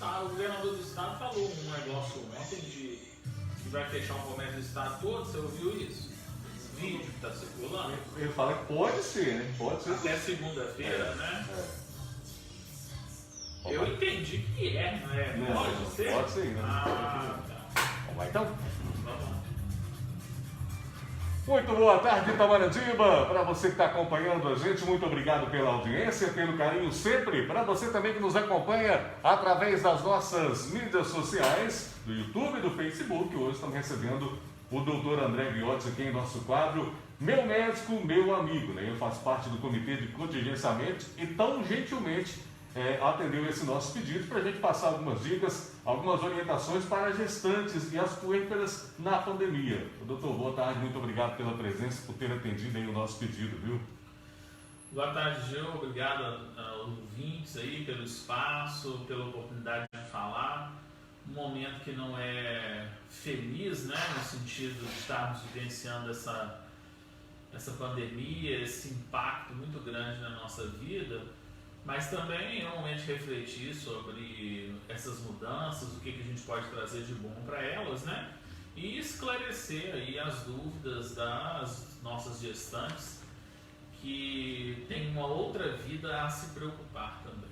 estado, o governador do estado falou um negócio ontem de que vai fechar o comércio do estado todo, você ouviu isso? Esse vídeo que está circulando? Ele fala que pode ser, né? Pode ser. Até segunda-feira, né? Eu entendi que não é? Não, pode ser? Pode ser, né? Ah, tá. Vamos lá então? Vamos lá. Muito boa tarde, Itamaratiba. Para você que está acompanhando a gente, muito obrigado pela audiência, pelo carinho sempre. Para você também que nos acompanha através das nossas mídias sociais, do YouTube e do Facebook. Hoje estamos recebendo o Dr. André Ghiotti aqui em nosso quadro Meu Médico, Meu Amigo. Né? Ele faz parte do Comitê de Contingenciamento e tão gentilmente atendeu esse nosso pedido para a gente passar algumas dicas, algumas orientações para gestantes e as puérperas na pandemia. Doutor, boa tarde, muito obrigado pela presença, por ter atendido aí o nosso pedido, viu? Boa tarde, Gil. Obrigado aos ouvintes aí pelo espaço, pela oportunidade de falar. Um momento que não é feliz, né, no sentido de estarmos vivenciando essa pandemia, esse impacto muito grande na nossa vida, mas também é um momento de refletir sobre essas mudanças, o que a gente pode trazer de bom para elas, né? E esclarecer aí as dúvidas das nossas gestantes que têm uma outra vida a se preocupar também.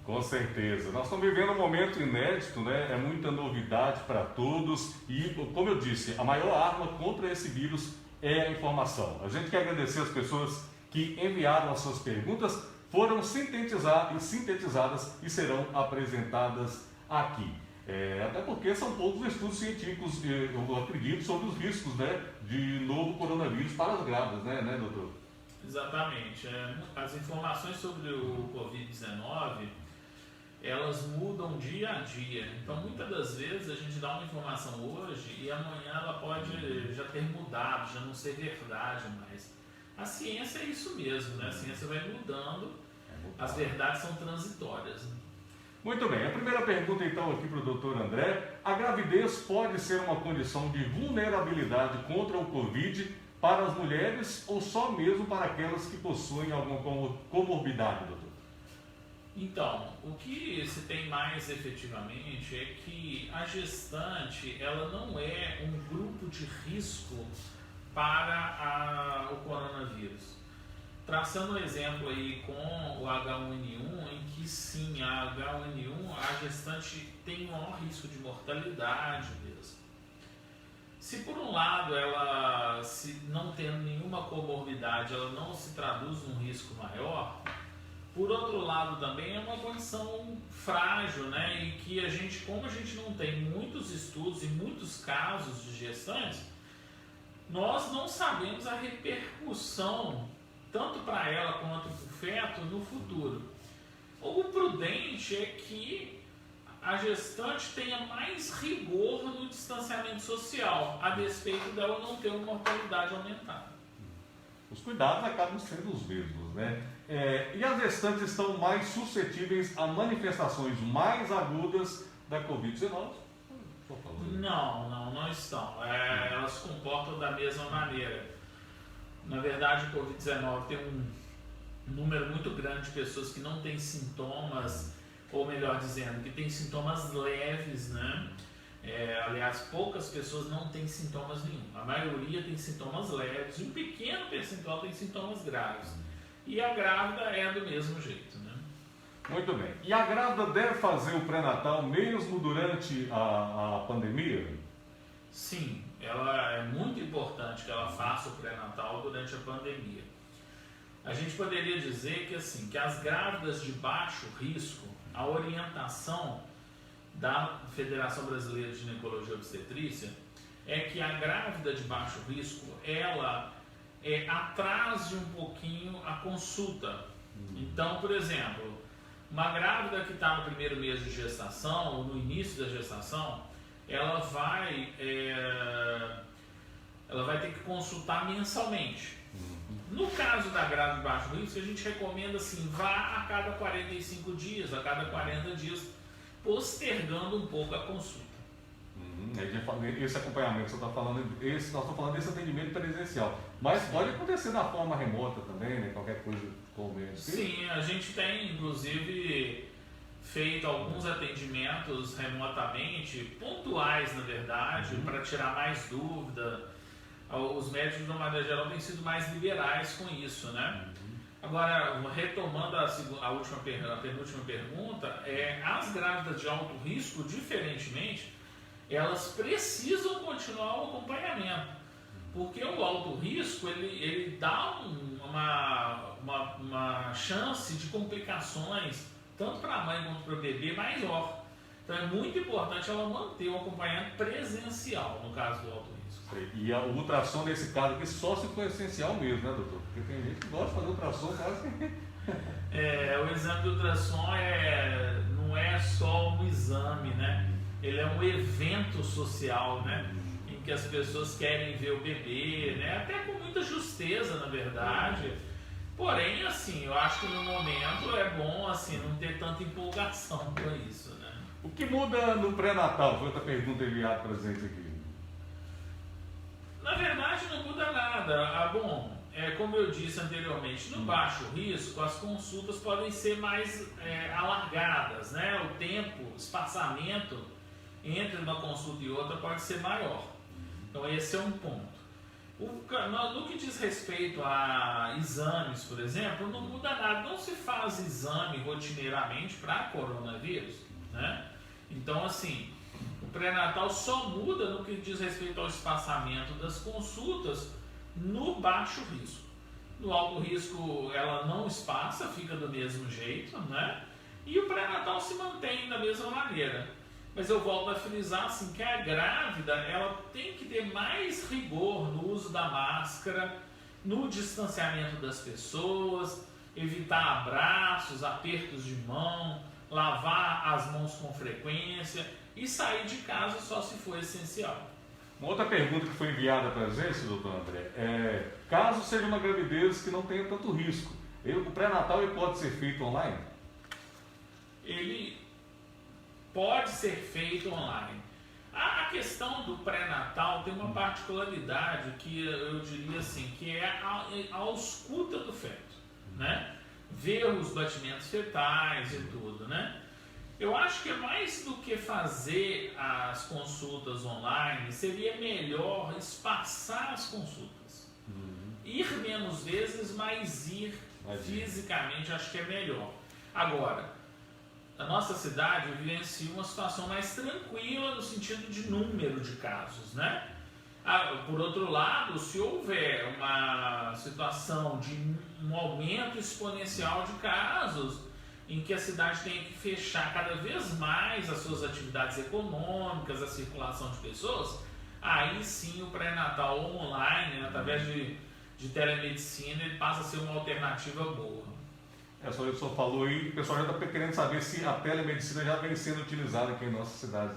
Com certeza. Nós estamos vivendo um momento inédito, né? É muita novidade para todos e, como eu disse, a maior arma contra esse vírus é a informação. A gente quer agradecer as pessoas que enviaram as suas perguntas, foram sintetizadas e serão apresentadas aqui. Até porque são poucos estudos científicos, eu acredito, sobre os riscos, né, de novo coronavírus para as grávidas, né, doutor? Exatamente. As informações sobre o Covid-19, elas mudam dia a dia. Então, muitas das vezes, a gente dá uma informação hoje e amanhã ela pode já ter mudado, já não ser verdade mais. A ciência é isso mesmo, né? A ciência vai mudando, as verdades são transitórias. Né? Muito bem, a primeira pergunta então aqui para o doutor André: a gravidez pode ser uma condição de vulnerabilidade contra o Covid para as mulheres ou só mesmo para aquelas que possuem alguma comorbidade, doutor? Então, o que se tem mais efetivamente é que a gestante, ela não é um grupo de risco para o coronavírus. Traçando um exemplo aí com o H1N1, em que sim, a H1N1, a gestante tem um maior risco de mortalidade mesmo. Se por um lado ela, se não tendo nenhuma comorbidade, ela não se traduz num risco maior, por outro lado também é uma condição frágil, né? E que a gente, como a gente não tem muitos estudos e muitos casos de gestantes, nós não sabemos a repercussão, tanto para ela quanto para o feto, no futuro. O prudente é que a gestante tenha mais rigor no distanciamento social, a despeito dela não ter uma mortalidade aumentada. Os cuidados acabam sendo os mesmos, né? E as gestantes estão mais suscetíveis a manifestações mais agudas da Covid-19? Não estão. Elas se comportam da mesma maneira. Na verdade, o Covid-19 tem um número muito grande de pessoas que não têm sintomas, ou melhor dizendo, que têm sintomas leves, né? Aliás, poucas pessoas não têm sintomas nenhum. A maioria tem sintomas leves, um pequeno percentual tem sintomas graves. E a grávida é do mesmo jeito, né? Muito bem. E a grávida deve fazer o pré-natal mesmo durante a pandemia? Sim, é muito importante que ela faça o pré-natal durante a pandemia. A gente poderia dizer que, assim, que as grávidas de baixo risco, a orientação da Federação Brasileira de Ginecologia e Obstetrícia é que a grávida de baixo risco, ela atrase um pouquinho a consulta. Então, por exemplo, uma grávida que está no primeiro mês de gestação, ou no início da gestação, ela vai ter que consultar mensalmente. No caso da grávida de baixo risco, a gente recomenda assim, vá a cada 45 dias, a cada 40 dias, postergando um pouco a consulta. Esse acompanhamento que você está falando, nós estamos falando desse atendimento presencial, mas pode acontecer na forma remota também, né? Qualquer coisa com o médico. Sim, a gente tem inclusive feito alguns atendimentos remotamente, pontuais na verdade, para tirar mais dúvida. Os médicos, de uma maneira geral, têm sido mais liberais com isso, né? Agora, retomando a penúltima pergunta, as grávidas de alto risco, diferentemente, elas precisam continuar o acompanhamento, porque o alto risco ele dá uma chance de complicações, tanto para a mãe quanto para o bebê, maior. Então é muito importante ela manter o acompanhamento presencial, no caso do alto risco. E o ultrassom, nesse caso aqui, só se for essencial mesmo, né, doutor? Porque tem gente que gosta de fazer ultrassom, quase. O exame de ultrassom não é só um exame, né? Ele é um evento social, né? Em que as pessoas querem ver o bebê, né? Até com muita justeza, na verdade. Porém, assim, eu acho que no momento é bom, assim, não ter tanta empolgação com isso, né? O que muda no pré-natal? Foi outra pergunta enviada para a gente aqui. Na verdade, não muda nada. Como eu disse anteriormente, no baixo risco, as consultas podem ser mais alargadas, né? O tempo, o espaçamento entre uma consulta e outra pode ser maior. Então, esse é um ponto. No que diz respeito a exames, por exemplo, não muda nada. Não se faz exame rotineiramente para coronavírus, né? Então, assim, o pré-natal só muda no que diz respeito ao espaçamento das consultas no baixo risco. No alto risco ela não espaça, fica do mesmo jeito, né? E o pré-natal se mantém da mesma maneira. Mas eu volto a frisar assim, que a grávida ela tem que ter mais rigor no uso da máscara, no distanciamento das pessoas, evitar abraços, apertos de mão, lavar as mãos com frequência e sair de casa só se for essencial. Uma outra pergunta que foi enviada para a gente, doutor André, caso seja uma gravidez que não tenha tanto risco, o pré-natal pode ser feito online? Ele pode ser feito online. A questão do pré-natal tem uma particularidade que eu diria assim, que é a ausculta do feto, né? Ver os batimentos fetais e tudo, né? Eu acho que mais do que fazer as consultas online, seria melhor espaçar as consultas. Ir menos vezes, mas ir fisicamente, acho que é melhor. Agora, a nossa cidade vivencia uma situação mais tranquila no sentido de número de casos, né? Por outro lado, se houver uma situação de um aumento exponencial de casos, em que a cidade tenha que fechar cada vez mais as suas atividades econômicas, a circulação de pessoas, aí sim o pré-natal online, através de telemedicina, ele passa a ser uma alternativa boa. Só o senhor falou aí, o pessoal já está querendo saber se a telemedicina já vem sendo utilizada aqui em nossa cidade.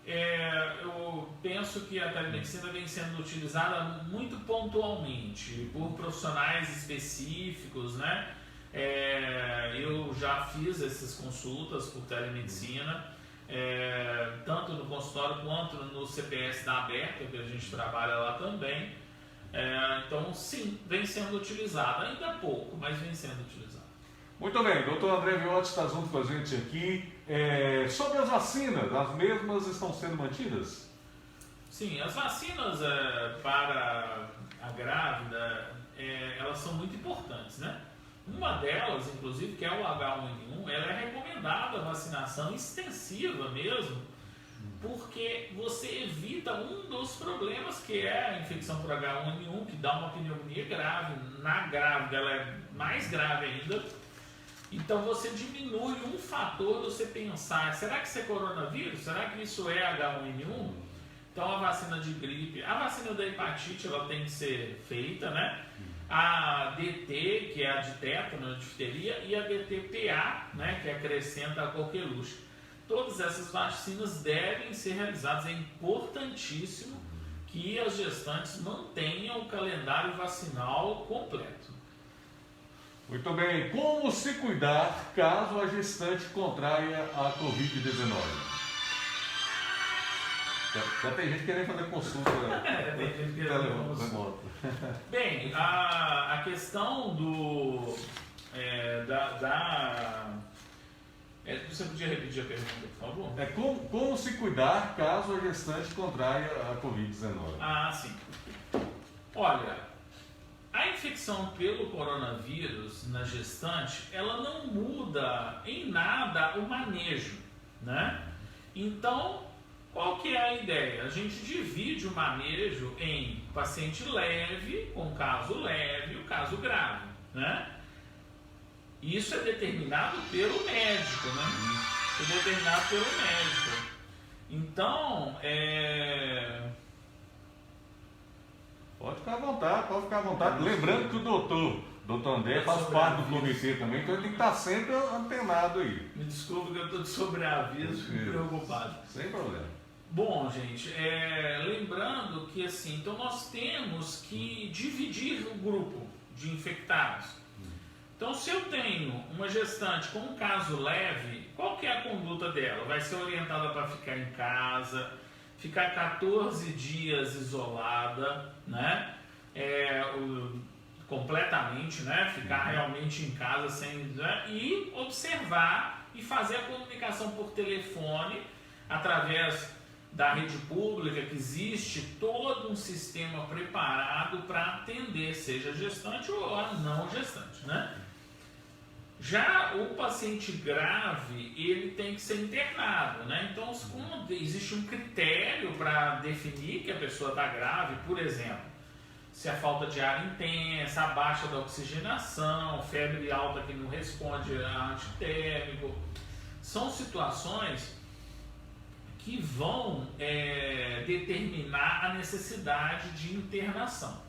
Eu penso que a telemedicina vem sendo utilizada muito pontualmente, por profissionais específicos, né? Eu já fiz essas consultas por telemedicina, tanto no consultório quanto no CPS da Aberta, que a gente trabalha lá também. Então, sim, vem sendo utilizado, ainda pouco, mas vem sendo utilizado. Muito bem, doutor André Viotti está junto com a gente aqui. Sobre as vacinas, as mesmas estão sendo mantidas? Sim, as vacinas para a grávida, elas são muito importantes, né? Uma delas, inclusive, que é o H1N1, ela é recomendada a vacinação extensiva mesmo, porque você evita um dos problemas que é a infecção por H1N1, que dá uma pneumonia grave. Na grávida ela é mais grave ainda. Então você diminui um fator de você pensar, será que isso é coronavírus? Será que isso é H1N1? Então a vacina de gripe, a vacina da hepatite, ela tem que ser feita, né? A DT, que é a de tétano, a difteria, e a DTPA, né, que acrescenta a coqueluche. Todas essas vacinas devem ser realizadas. É importantíssimo que as gestantes mantenham o calendário vacinal completo. Muito bem. Como se cuidar caso a gestante contraia a Covid-19? Já tem gente querendo fazer consulta. Tem gente querendo consulta. Bem, a questão Você podia repetir a pergunta, por favor? Como se cuidar caso a gestante contraia a Covid-19? Ah, sim. Olha, a infecção pelo coronavírus na gestante, ela não muda em nada o manejo, né? Então, qual que é a ideia? A gente divide o manejo em paciente leve, com caso leve e o caso grave, né? Isso é determinado pelo médico, né? É determinado pelo médico. Então, Pode ficar à vontade. Lembrando que o doutor André faz parte do comitê também, então ele tem que estar sempre antenado aí. Me desculpe que eu estou de sobreaviso e preocupado. Sem problema. Bom, gente, lembrando que assim, então nós temos que dividir o grupo de infectados. Então, se eu tenho uma gestante com um caso leve, qual que é a conduta dela? Vai ser orientada para ficar em casa, ficar 14 dias isolada, né? Completamente, né? Ficar realmente em casa sem, né? E observar e fazer a comunicação por telefone através da rede pública, que existe todo um sistema preparado para atender, seja gestante ou a não gestante, né? Já o paciente grave, ele tem que ser internado, né? Então, existe um critério para definir que a pessoa está grave, por exemplo, se a falta de ar intensa, a baixa da oxigenação, febre alta que não responde a antitérmico, são situações que vão determinar a necessidade de internação.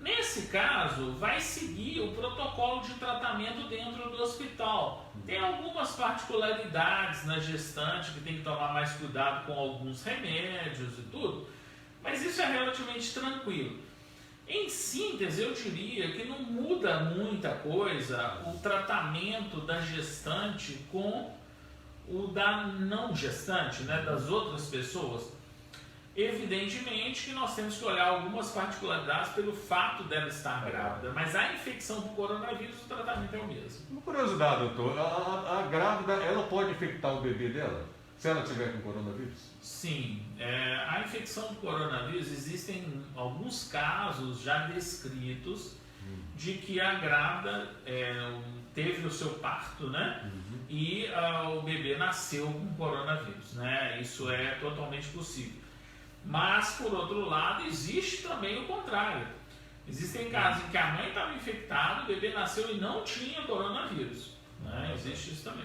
Nesse caso, vai seguir o protocolo de tratamento dentro do hospital. Tem algumas particularidades na gestante que tem que tomar mais cuidado com alguns remédios e tudo, mas isso é relativamente tranquilo. Em síntese, eu diria que não muda muita coisa o tratamento da gestante com o da não gestante, né, das outras pessoas. Evidentemente que nós temos que olhar algumas particularidades pelo fato dela estar grávida, mas a infecção por coronavírus, o tratamento é o mesmo. Uma curiosidade, doutor, a grávida, ela pode infectar o bebê dela, se ela tiver com coronavírus? Sim, a infecção por coronavírus, existem alguns casos já descritos de que a grávida teve o seu parto, né? E o bebê nasceu com coronavírus, né? Isso é totalmente possível. Mas, por outro lado, existe também o contrário. Existem casos em que a mãe estava infectada, o bebê nasceu e não tinha coronavírus, né? Existe isso também.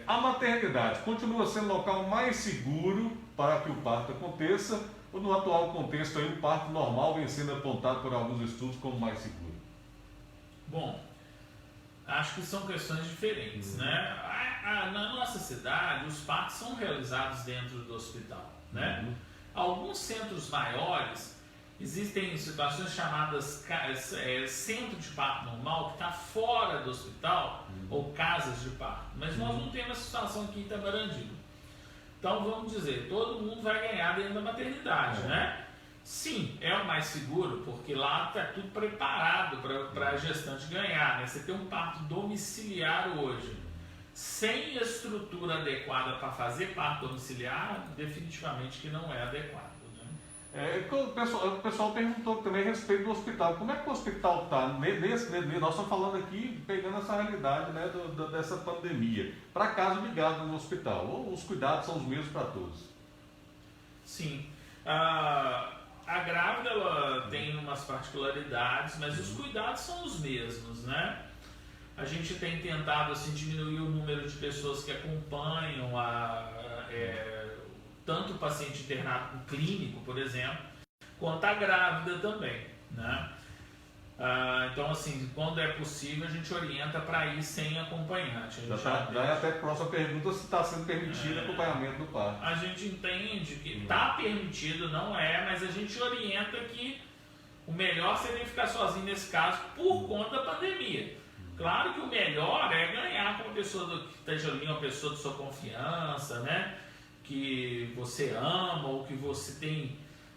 A maternidade continua sendo o local mais seguro para que o parto aconteça, ou no atual contexto aí, o parto normal vem sendo apontado por alguns estudos como mais seguro? Bom, acho que são questões diferentes, né? Na nossa cidade, os partos são realizados dentro do hospital, né? Alguns centros maiores, existem situações chamadas centro de parto normal, que está fora do hospital, ou casas de parto, mas nós não temos essa situação aqui em Itamarandi. Então, vamos dizer, todo mundo vai ganhar dentro da maternidade, né? Sim, é o mais seguro, porque lá está tudo preparado para a gestante ganhar, né? Você tem um parto domiciliar hoje, sem estrutura adequada para fazer parto domiciliar, definitivamente que não é adequado. O pessoal perguntou também a respeito do hospital. Como é que o hospital está? Nós estamos falando aqui, pegando essa realidade, né, dessa pandemia. Para caso ligado no hospital, ou os cuidados são os mesmos para todos? Sim. A grávida ela tem umas particularidades, mas os cuidados são os mesmos, né? A gente tem tentado assim, diminuir o número de pessoas que acompanham tanto o paciente internado clínico, por exemplo, quanto a grávida também, né? Então, assim, quando é possível, a gente orienta para ir sem acompanhante. Já é até a próxima pergunta se está sendo permitido acompanhamento do parto. A gente entende que está permitido, não é, mas a gente orienta que o melhor seria ficar sozinho nesse caso por conta da pandemia. Claro que o melhor é ganhar com uma pessoa que esteja ali, uma pessoa de sua confiança, né? Que você ama ou que você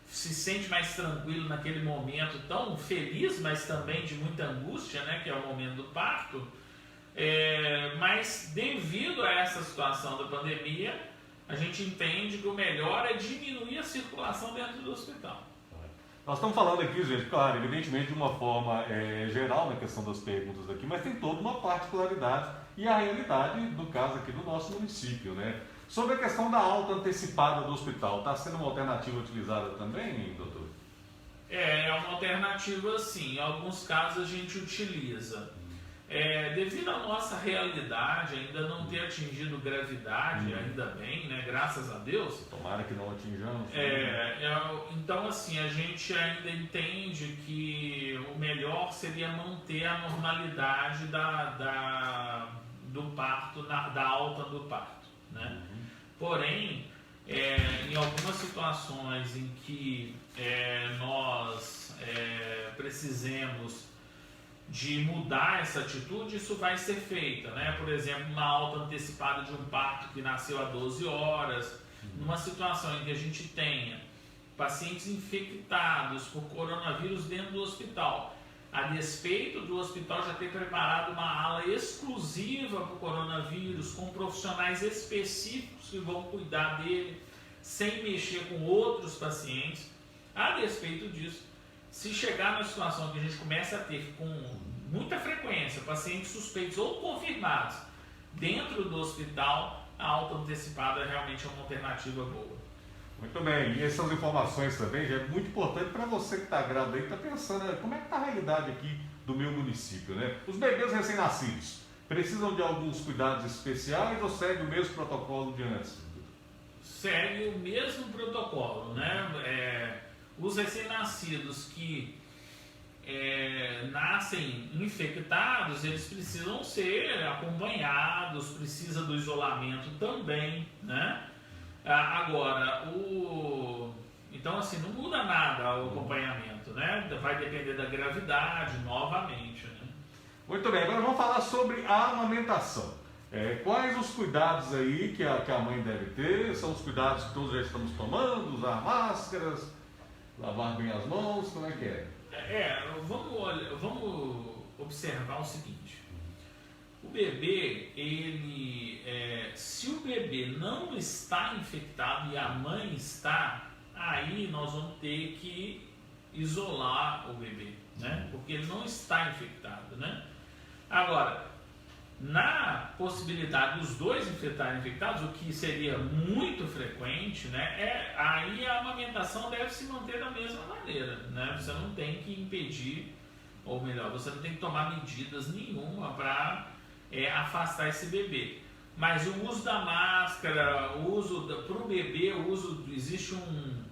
se sente mais tranquilo naquele momento tão feliz, mas também de muita angústia, né? Que é o momento do parto. Mas devido a essa situação da pandemia, a gente entende que o melhor é diminuir a circulação dentro do hospital. Nós estamos falando aqui, gente, claro, evidentemente de uma forma geral na questão das perguntas aqui, mas tem toda uma particularidade e a realidade, no caso aqui do nosso município, né? Sobre a questão da alta antecipada do hospital, está sendo uma alternativa utilizada também, doutor? É uma alternativa, sim. Em alguns casos a gente utiliza. Devido à nossa realidade ainda não ter atingido gravidade, ainda bem, né? Graças a Deus. Tomara que não atinjamos. Então, assim, a gente ainda entende que o melhor seria manter a normalidade do parto, da alta do parto, né? Porém, em algumas situações em que nós precisemos de mudar essa atitude, isso vai ser feito, né? Por exemplo, uma alta antecipada de um parto que nasceu há 12 horas, numa situação em que a gente tenha pacientes infectados por coronavírus dentro do hospital, a despeito do hospital já ter preparado uma ala exclusiva para o coronavírus, com profissionais específicos que vão cuidar dele, sem mexer com outros pacientes. A despeito disso, se chegar na situação que a gente começa a ter com muita frequência pacientes suspeitos ou confirmados dentro do hospital, a alta antecipada realmente é uma alternativa boa. Muito bem, e essas informações também já é muito importante para você que está grávido aí, que está pensando, como é que está a realidade aqui do meu município, né? Os bebês recém-nascidos precisam de alguns cuidados especiais ou segue o mesmo protocolo de antes? Segue o mesmo protocolo, né? Os recém-nascidos que nascem infectados, eles precisam ser acompanhados, precisa do isolamento também, né? Agora, então assim, não muda nada o acompanhamento, né? Vai depender da gravidade, novamente, né? Muito bem, agora vamos falar sobre a amamentação. Quais os cuidados aí que a mãe deve ter? São os cuidados que todos já estamos tomando, usar máscaras, lavar bem as mãos, como é que é? Vamos observar o seguinte. O bebê, se o bebê não está infectado e a mãe está, aí nós vamos ter que isolar o bebê, né? Porque ele não está infectado, né? Agora, na possibilidade dos dois estarem infectados, o que seria muito frequente, né? Aí a amamentação deve se manter da mesma maneira, né? Você não tem que impedir, ou melhor, você não tem que tomar medidas nenhuma para afastar esse bebê. Mas o uso da máscara, para o bebê, existe um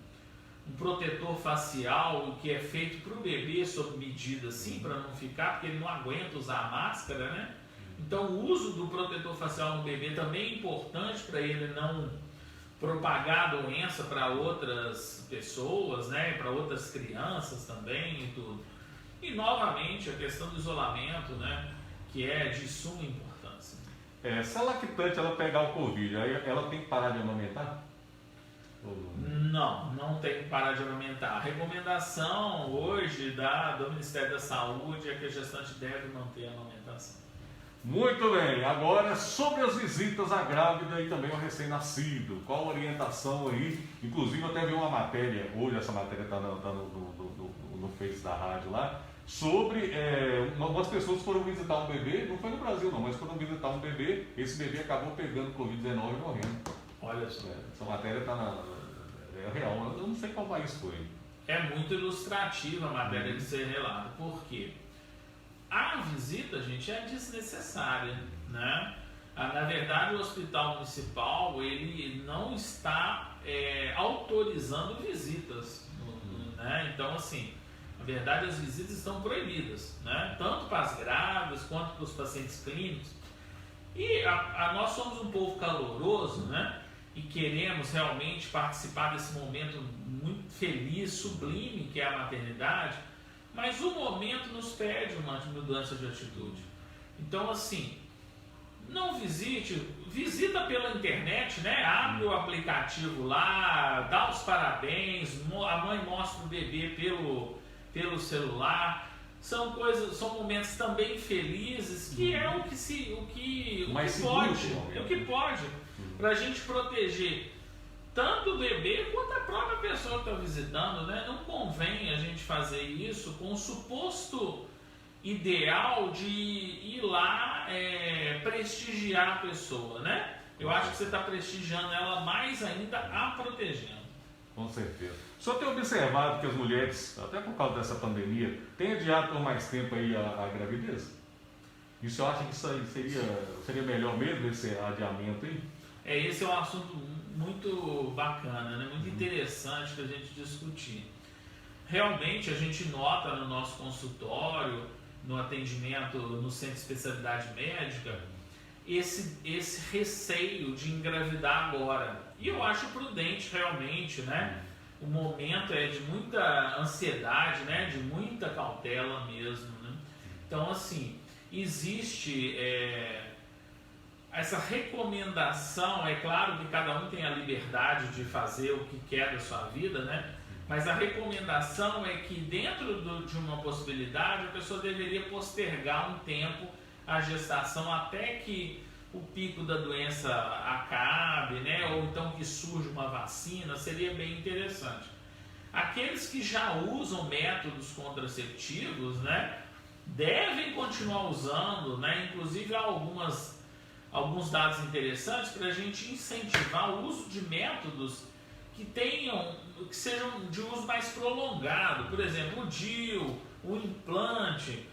protetor facial que é feito para o bebê sob medida, assim, para não ficar, porque ele não aguenta usar a máscara, né? Então o uso do protetor facial no bebê também é importante para ele não propagar a doença para outras pessoas, né? Para outras crianças também e tudo. E novamente a questão do isolamento, né? Que é de suma importância. Se a lactante ela pegar o Covid, aí ela tem que parar de amamentar? Não tem que parar de amamentar. A recomendação hoje do Ministério da Saúde é que a gestante deve manter a amamentação. Muito bem, agora sobre as visitas à grávida e também ao recém-nascido, qual a orientação aí? Inclusive eu até vi uma matéria, hoje essa matéria está no Face da rádio lá, sobre algumas pessoas foram visitar um bebê, não foi no Brasil não, mas foram visitar um bebê, esse bebê acabou pegando Covid-19 e morrendo. Olha só. Essa matéria está real, eu não sei qual país foi. É muito ilustrativa a matéria de ser relato, por quê? A visita, gente, é desnecessária, né? Na verdade, o hospital municipal, ele não está autorizando visitas, né? Então, assim, na verdade, as visitas estão proibidas, né? Tanto para as grávidas, quanto para os pacientes clínicos. E nós somos um povo caloroso, né? E queremos realmente participar desse momento muito feliz, sublime, que é a maternidade, mas o momento nos pede uma mudança de atitude. Então, assim, não visita pela internet, né? Abre o aplicativo lá, dá os parabéns, a mãe mostra o bebê pelo celular. são momentos também felizes, que é o que pode, para a gente proteger tanto o bebê quanto a própria pessoa que está visitando, né? Não convém a gente fazer isso com o suposto ideal de ir lá prestigiar a pessoa, né? Eu acho que você está prestigiando ela mais ainda a protegendo. Com certeza. O senhor tem observado que as mulheres, até por causa dessa pandemia, têm adiado por mais tempo aí a gravidez? E o senhor acha que isso aí seria melhor mesmo, esse adiamento aí? Esse é um assunto muito bacana, né? Muito interessante para a gente discutir. Realmente a gente nota no nosso consultório, no atendimento no centro de especialidade médica, esse receio de engravidar agora. E eu acho prudente realmente, né? O momento é de muita ansiedade, né? De muita cautela mesmo, né? Então, assim, existe essa recomendação. É claro que cada um tem a liberdade de fazer o que quer da sua vida, né? Mas a recomendação é que dentro de uma possibilidade, a pessoa deveria postergar um tempo a gestação até que o pico da doença acabe, né? Ou então que surja uma vacina, seria bem interessante. Aqueles que já usam métodos contraceptivos, né, devem continuar usando, né? Inclusive há alguns dados interessantes para a gente incentivar o uso de métodos que sejam de uso mais prolongado. Por exemplo, o DIU, o implante,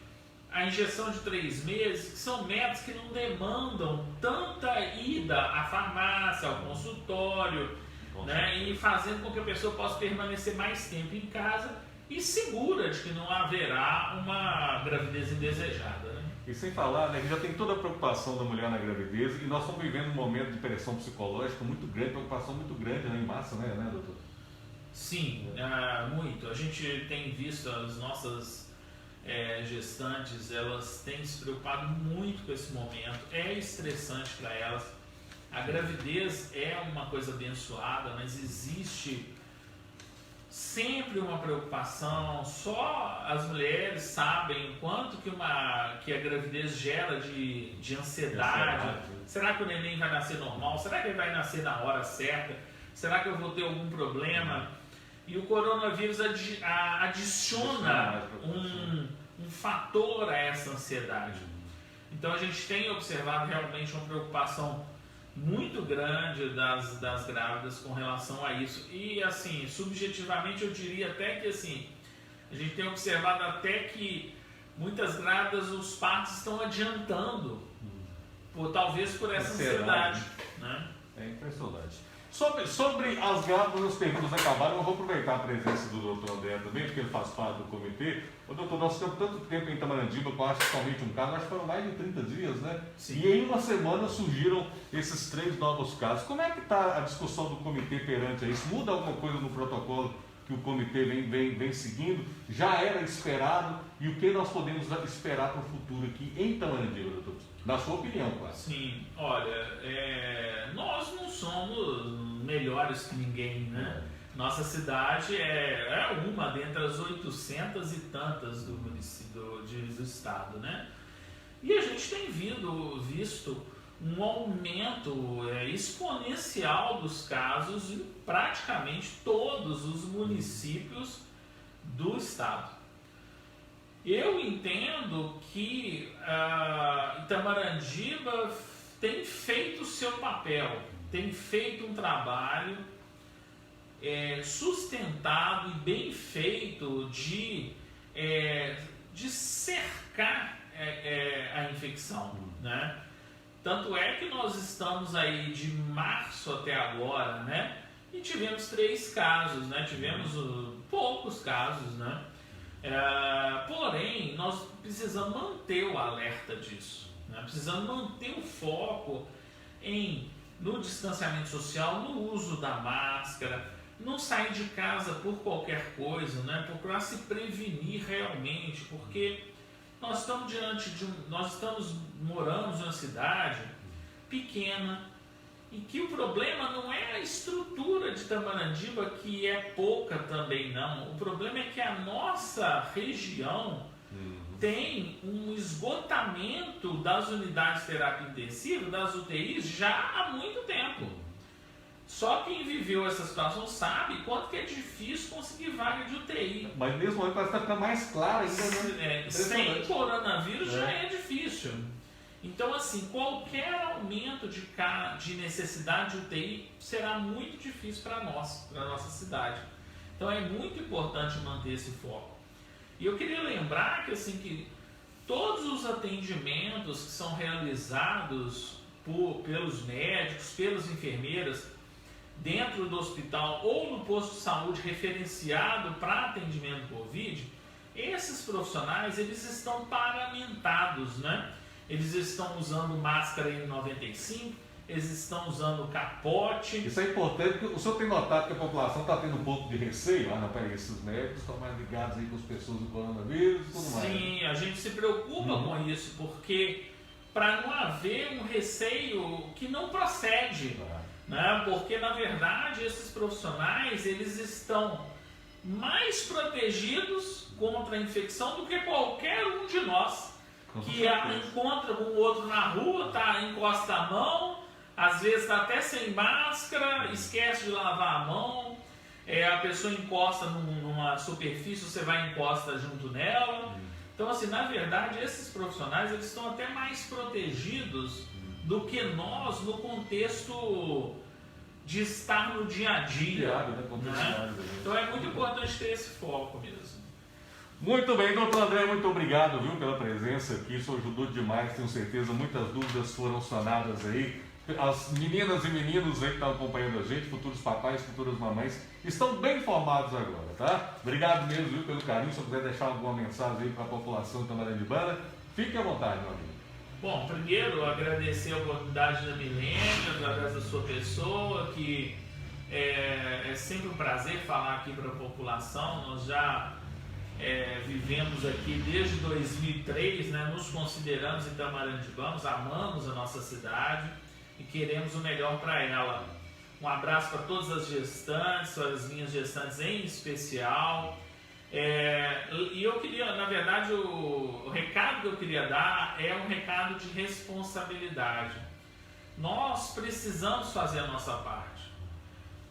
a injeção de 3 meses, que são métodos que não demandam tanta ida à farmácia, ao consultório, né? E fazendo com que a pessoa possa permanecer mais tempo em casa e segura de que não haverá uma gravidez indesejada, né? E sem falar, né, que já tem toda a preocupação da mulher na gravidez, e nós estamos vivendo um momento de pressão psicológica muito grande, preocupação muito grande, né, em massa, né, doutor? Sim, muito. A gente tem visto as nossas gestantes, elas têm se preocupado muito com esse momento. É estressante para elas. A gravidez é uma coisa abençoada, mas existe sempre uma preocupação. Só as mulheres sabem o quanto que a gravidez gera de ansiedade. Será que o neném vai nascer normal? Será que ele vai nascer na hora certa? Será que eu vou ter algum problema? E o coronavírus adiciona um fator a essa ansiedade. Então a gente tem observado realmente uma preocupação muito grande das grávidas com relação a isso. E assim, subjetivamente eu diria até que assim, a gente tem observado até que muitas grávidas os partos estão adiantando, talvez por essa ansiedade, né? É impressionante. Sobre as grávidas, as perguntas acabaram. Eu vou aproveitar a presença do doutor André também, porque ele faz parte do comitê. Ô, doutor, nós ficamos tanto tempo em Itamarandiba, eu acho que somente um caso, acho que foram mais de 30 dias, né? Sim. E em uma semana surgiram esses 3 novos casos. Como é que está a discussão do comitê perante isso? Muda alguma coisa no protocolo que o comitê vem seguindo? Já era esperado? E o que nós podemos esperar para o futuro aqui em Itamarandiba, doutor? Na sua opinião, claro. Sim, olha, nós não somos melhores que ninguém, né? Nossa cidade é uma dentre as 800 e tantas do município, do estado, né? E a gente tem visto um aumento exponencial dos casos em praticamente todos os municípios do estado. Eu entendo que Itamarandiba tem feito o seu papel, tem feito um trabalho sustentado e bem feito de cercar a infecção, né? Tanto é que nós estamos aí de março até agora, né? E tivemos 3 casos, né? Tivemos poucos casos, né? Porém, nós precisamos manter o alerta disso, né? Precisamos manter o foco no distanciamento social, no uso da máscara, não sair de casa por qualquer coisa, né? Procurar se prevenir realmente, porque nós moramos em uma cidade pequena e que o problema não é a estrutura de Itamarandiba, que é pouca também não. O problema é que a nossa região tem um esgotamento das unidades de terapia intensiva, das UTIs, já há muito tempo. Só quem viveu essa situação sabe quanto que é difícil conseguir vaga de UTI. Mas mesmo aí parece que está mais claro ainda, né? Sem coronavírus já é difícil. Então, assim, qualquer aumento de necessidade de UTI será muito difícil para nós, para a nossa cidade. Então, é muito importante manter esse foco. E eu queria lembrar que, assim, que todos os atendimentos que são realizados pelos médicos, pelas enfermeiras, dentro do hospital ou no posto de saúde referenciado para atendimento Covid, esses profissionais, eles estão paramentados, né? Eles estão usando máscara N95, eles estão usando capote. Isso é importante, porque o senhor tem notado que a população está tendo um pouco de receio? Não, peraí, esses médicos estão mais ligados aí com as pessoas do coronavírus e tudo mais. Sim, a gente se preocupa com isso, porque para não haver um receio que não procede. Né? Porque, na verdade, esses profissionais, eles estão mais protegidos contra a infecção do que qualquer um de nós, que encontra um outro na rua, encosta a mão, às vezes está até sem máscara, esquece de lavar a mão, a pessoa encosta numa superfície, você vai e encosta junto nela. Então, assim, na verdade, esses profissionais, eles estão até mais protegidos do que nós no contexto de estar no dia a dia. Né? Então é muito importante ter esse foco mesmo. Muito bem, doutor André, muito obrigado, viu, pela presença aqui, isso ajudou demais, tenho certeza, muitas dúvidas foram sanadas aí. As meninas e meninos aí que estão acompanhando a gente, futuros papais, futuras mamães, estão bem informados agora, tá? Obrigado mesmo, viu, pelo carinho. Se eu puder deixar alguma mensagem aí para a população tamarandibana, fique à vontade, meu amigo. Bom, primeiro agradecer a oportunidade da Milênio, através da sua pessoa, que é sempre um prazer falar aqui para a população. Nós já vivemos aqui desde 2003, né? Nos consideramos itamaranibanos, amamos a nossa cidade e queremos o melhor para ela. Um abraço para todas as gestantes, as minhas gestantes em especial. E eu queria, na verdade, o recado que eu queria dar é um recado de responsabilidade. Nós precisamos fazer a nossa parte.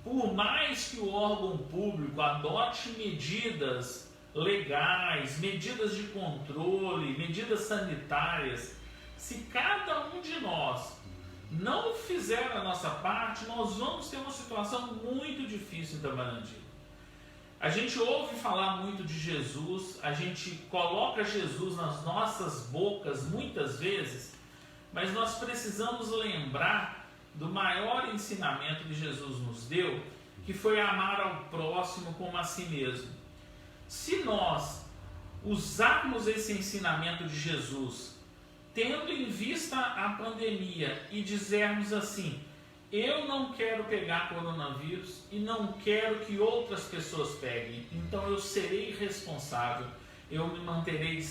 Por mais que o órgão público adote medidas legais, medidas de controle, medidas sanitárias, se cada um de nós não fizer a nossa parte, nós vamos ter uma situação muito difícil em Itamarandi. A gente ouve falar muito de Jesus, a gente coloca Jesus nas nossas bocas muitas vezes, mas nós precisamos lembrar do maior ensinamento que Jesus nos deu, que foi amar ao próximo como a si mesmo. Se nós usarmos esse ensinamento de Jesus, tendo em vista a pandemia e dizermos assim: eu não quero pegar coronavírus e não quero que outras pessoas peguem, então eu serei responsável, eu me manterei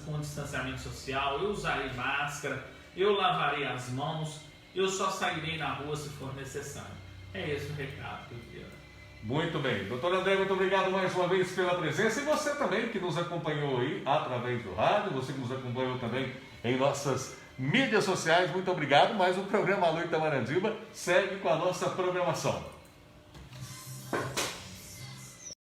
com distanciamento social, eu usarei máscara, eu lavarei as mãos, eu só sairei na rua se for necessário. É esse o recado que eu quero. Muito bem. Doutor André, muito obrigado mais uma vez pela presença, e você também que nos acompanhou aí através do rádio, você que nos acompanhou também em nossas mídias sociais, muito obrigado. Mas o programa Alô Itamarandiba segue com a nossa programação.